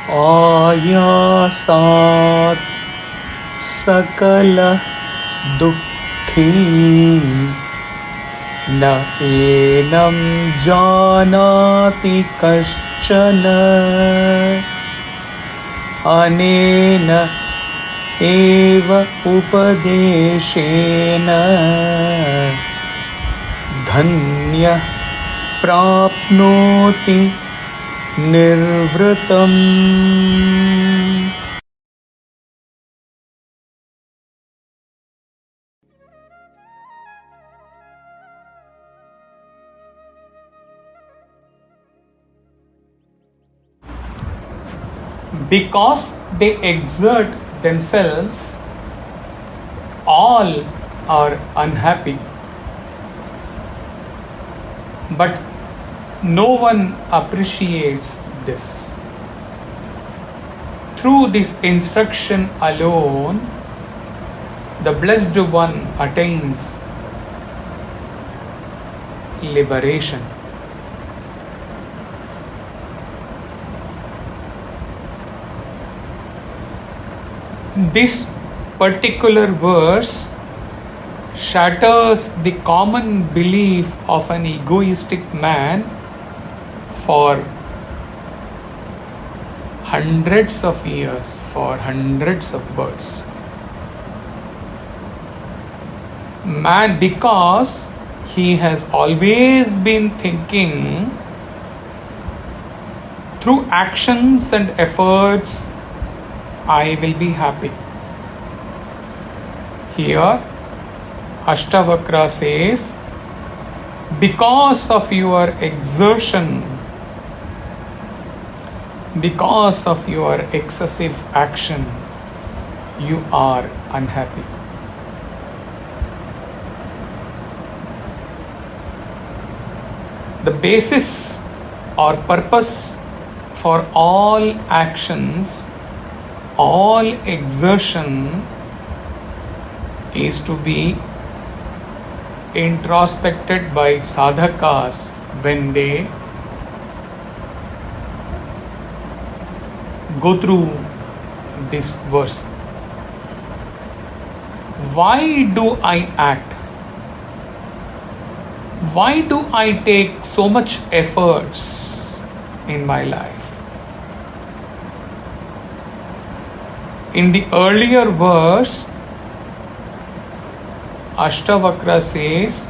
āyāsātsakalo duḥkhī nainaṃ jānāti kaścana anenaivopadeśena dhanyaḥ prāpnoti nirvṛtim. Because they exert themselves, all are unhappy. But no one appreciates this. Through this instruction alone, the Blessed One attains liberation. This particular verse shatters the common belief of an egoistic man for hundreds of years, for hundreds of births. Man, because he has always been thinking through actions and efforts, I will be happy. Here, Ashtavakra says, because of your exertion, because of your excessive action, you are unhappy. The basis or purpose for all actions, all exertion is to be introspected by sadhakas when they go through this verse. Why do I act? Why do I take so much efforts in my life? In the earlier verse, Ashtavakra says,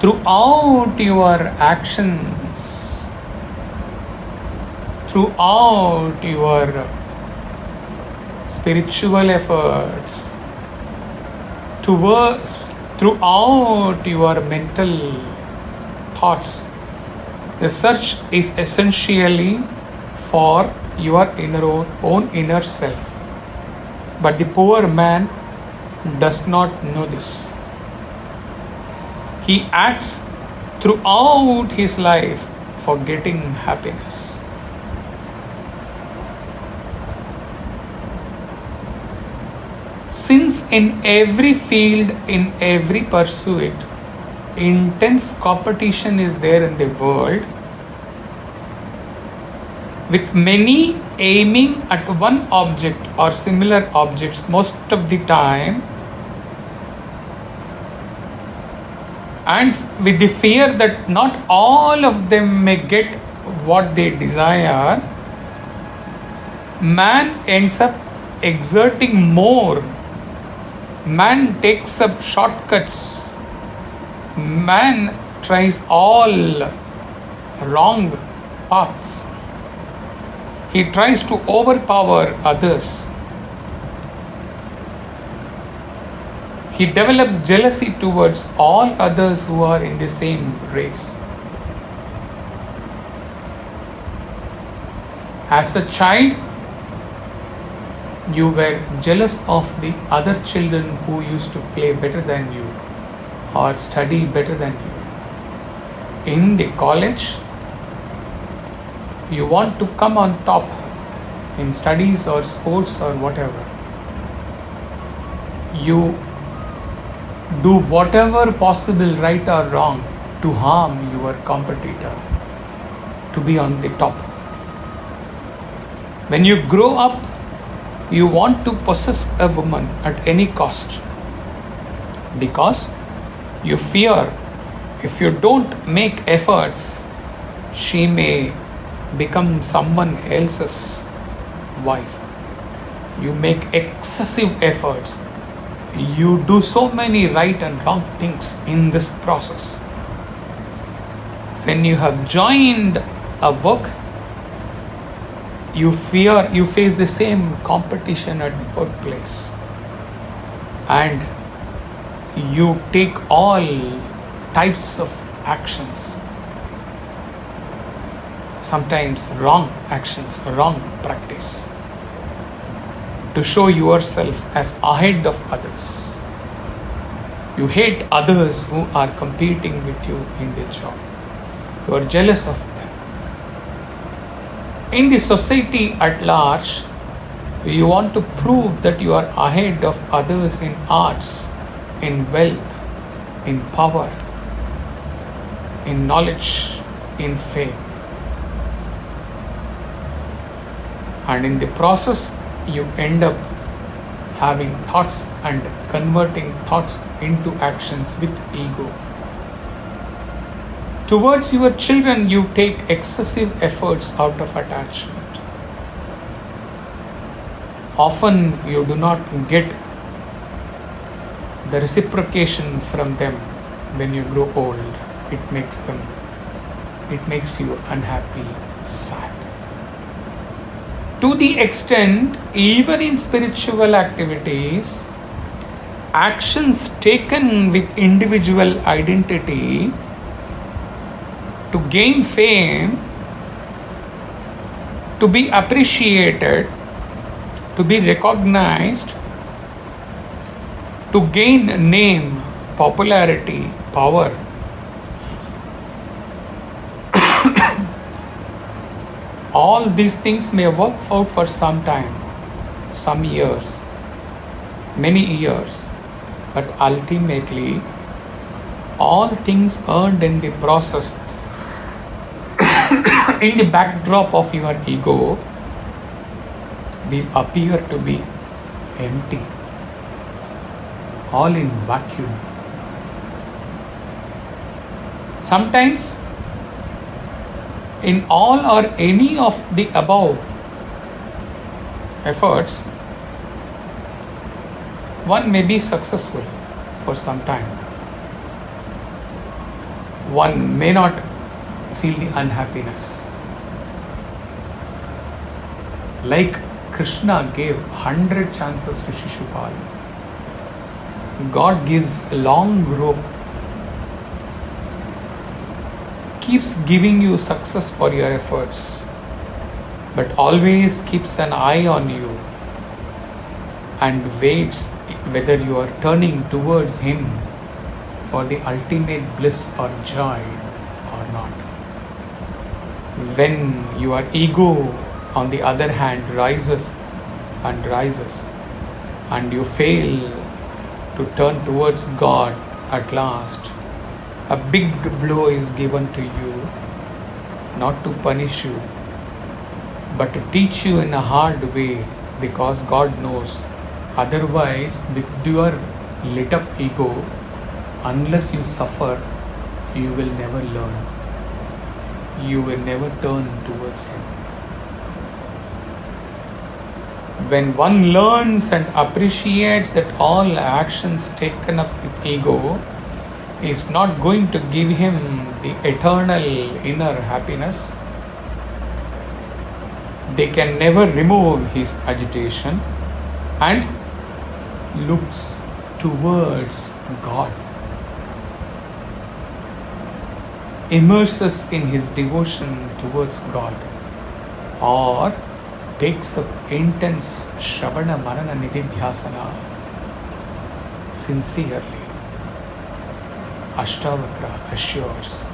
throughout your actions, throughout your spiritual efforts, throughout your mental thoughts, the search is essentially for your own inner self. But the poor man does not know this. He acts throughout his life for getting happiness. Since in every field, in every pursuit, intense competition is there in the world, with many aiming at one object or similar objects most of the time, and with the fear that not all of them may get what they desire, man ends up exerting more. Man takes up shortcuts. Man tries all wrong paths. He tries to overpower others. He develops jealousy towards all others who are in the same race. As a child, you were jealous of the other children who used to play better than you or study better than you. In the college, you want to come on top in studies or sports or whatever. You do whatever possible, right or wrong, to harm your competitor, to be on the top. When you grow up, you want to possess a woman at any cost because you fear if you don't make efforts, she may become someone else's wife. You make excessive efforts. You do so many right and wrong things in this process. When you have joined a work, you face the same competition at the workplace, and you take all types of actions, sometimes wrong actions, wrong practice, to show yourself as ahead of others. You hate others who are competing with you in their job. You are jealous of them. In the society at large, you want to prove that you are ahead of others in arts, in wealth, in power, in knowledge, in fame. And in the process, you end up having thoughts and converting thoughts into actions with ego. Towards your children, you take excessive efforts out of attachment. Often you do not get the reciprocation from them when you grow old. It makes you unhappy, sad. To the extent, even in spiritual activities, actions taken with individual identity to gain fame, to be appreciated, to be recognized, to gain name, popularity, power, all these things may work out for some time, some years, many years, but ultimately all things earned in the process, in the backdrop of your ego, will appear to be empty, all in vacuum. Sometimes, in all or any of the above efforts, one may be successful for some time. One may not feel the unhappiness. Like Krishna gave 100 chances to Shishupal, God gives a long rope, keeps giving you success for your efforts, but always keeps an eye on you and waits whether you are turning towards Him for the ultimate bliss or joy or not. When your ego, on the other hand, rises and you fail to turn towards God at last, a big blow is given to you, not to punish you, but to teach you in a hard way, because God knows. Otherwise, with your lit up ego, unless you suffer, you will never learn. You will never turn towards Him. When one learns and appreciates that all actions taken up with ego is not going to give him the eternal inner happiness, they can never remove his agitation and looks towards God, immerses in his devotion towards God, or takes up intense Shravana Manana Nididhyasana sincerely. Ashtavakra assures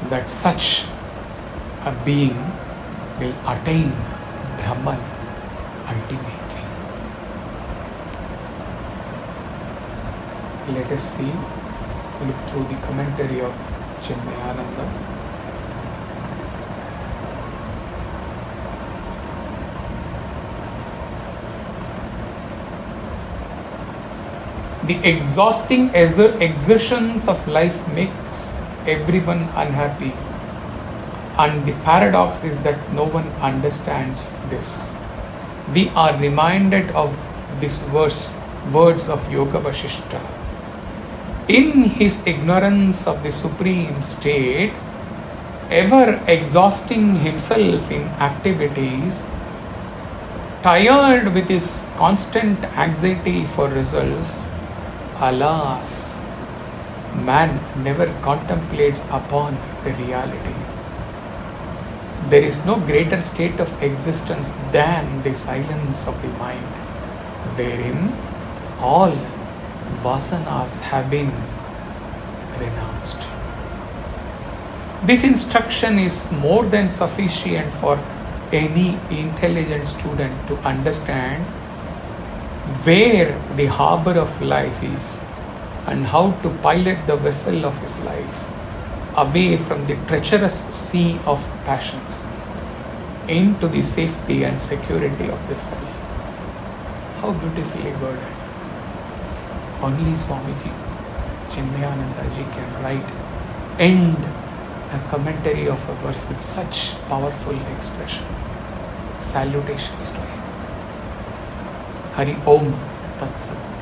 that such a being will attain Brahman ultimately. Let us see, look through the commentary of Chinmayananda. The exhausting exertions of life makes everyone unhappy. And the paradox is that no one understands this. We are reminded of this words of Yoga Vasishta. In his ignorance of the supreme state, ever exhausting himself in activities, tired with his constant anxiety for results, alas, man never contemplates upon the reality. There is no greater state of existence than the silence of the mind, wherein all vasanas have been renounced. This instruction is more than sufficient for any intelligent student to understand where the harbor of life is and how to pilot the vessel of his life away from the treacherous sea of passions into the safety and security of the self. How beautifully worded. Only Swamiji Chinmayanandaji can end a commentary of a verse with such powerful expression. Salutations to him. Hari Om Tat Sat.